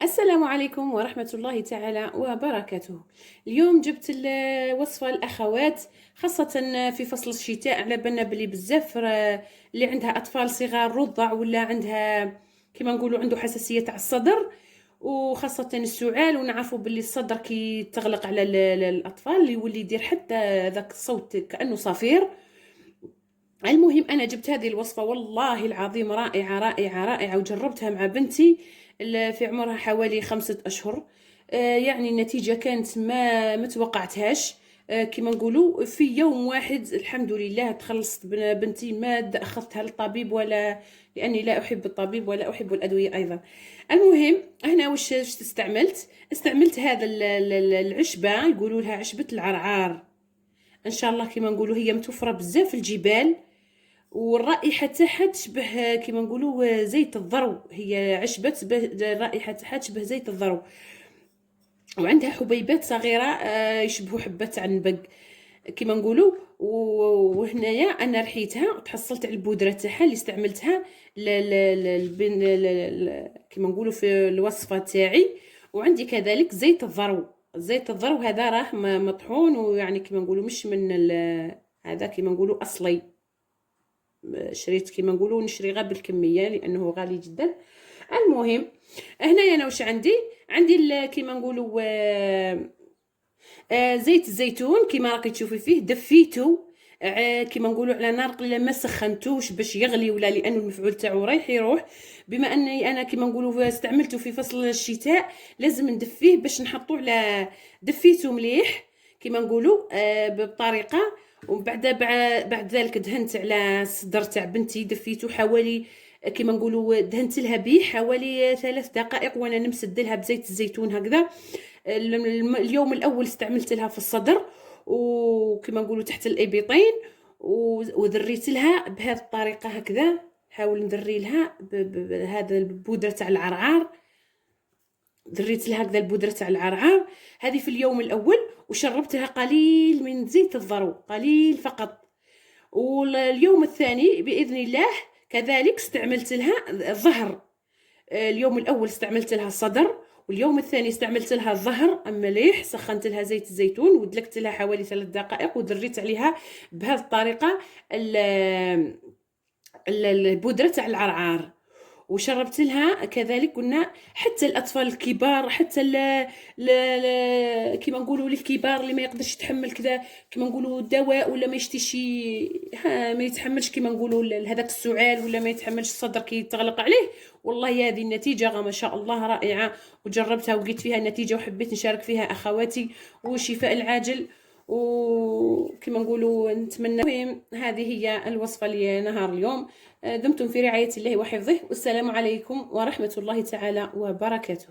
السلام عليكم ورحمة الله تعالى وبركاته. اليوم جبت الوصفة الأخوات، خاصة في فصل الشتاء، على بالنا بلي بزاف اللي عندها أطفال صغار رضع ولا عندها كما نقولوا عنده حساسية على الصدر، وخاصة السعال، ونعرفوا باللي الصدر كي تغلق على الأطفال يولي يدير حتى ذاك الصوت كأنه صفير. المهم انا جبت هذه الوصفه، والله العظيم رائعه رائعه رائعه، وجربتها مع بنتي في عمرها حوالي 5 اشهر. يعني النتيجه كانت ما توقعتهاش. كما نقولوا في يوم واحد الحمد لله تخلصت بنتي، ما اخذتها للطبيب، ولا لاني لا احب الطبيب ولا احب الادويه ايضا. المهم هنا واش استعملت هذا العشبه، يقولوا لها عشبه العرعار. ان شاء الله كما نقولوا هي متوفره بزاف في الجبال، والرائحه تاعها تشبه كما نقولوا زيت الذرو. هي عشبه الرائحه تاعها تشبه زيت الذرو، وعندها حبيبات صغيره يشبهوا حبه تاع النبق كما نقولوا. وهنايا انا رحيتها وتحصلت على البودره تاعها اللي استعملتها كما نقولوا في الوصفه تاعي. وعندي كذلك زيت الذرو. زيت الذرو هذا راه مطحون، ويعني كما نقولوا مش من هذا كما نقولوا اصلي. شريت كما نقولوا نشري غير بالكميه لانه غالي جدا. المهم هنايا انا واش عندي كما نقولوا زيت الزيتون كما راكي تشوفي فيه، دفيته كما نقولوا على نار قليله، ما سخنتوش باش يغلي ولا لانه المفعول تاعو رايح يروح. بما اني انا كما نقولوا استعملته في فصل الشتاء لازم ندفيه باش نحطوه على. دفيته مليح كما نقولوا بطريقه. بعد ذلك دهنت على الصدر تاع بنتي، دفيته حوالي كما نقولوا دهنت لها به حوالي 3 دقائق، وانا نمسد لها بزيت الزيتون هكذا. اليوم الاول استعملت لها في الصدر وكما نقولوا تحت الابيطين، وذريت لها بهذه الطريقه هكذا. حاول نذري لها بهذا البودره تاع العرعار. ذريت لها هكذا البودره تاع العرعار هذه في اليوم الاول، وشربت لها قليل من زيت الذرو، قليل فقط. واليوم الثاني باذن الله كذلك استعملت لها الظهر. اليوم الاول استعملت لها الصدر، واليوم الثاني استعملت لها الظهر مليح. سخنت لها زيت الزيتون ودلكت لها حوالي 3 دقائق، ودريت عليها بهذه الطريقه البودره تاع العرعار، وشربت لها كذلك. قلنا حتى الاطفال الكبار، حتى كيما نقولوا الكبار اللي ما يقدرش يتحمل كذا كيما نقولوا الدواء، ولا ما يشتيش ما يتحملش كيما نقولوا هذاك السعال، ولا ما يتحملش الصدر كي تغلق عليه. والله هذه النتيجه ما شاء الله رائعه، وجربتها وقيت فيها النتيجه، وحبيت نشارك فيها اخواتي، والشفاء العاجل وكما نقولوا نتمنى. المهم هذه هي الوصفه لنهار اليوم. دمتم في رعايه الله وحفظه، والسلام عليكم ورحمه الله تعالى وبركاته.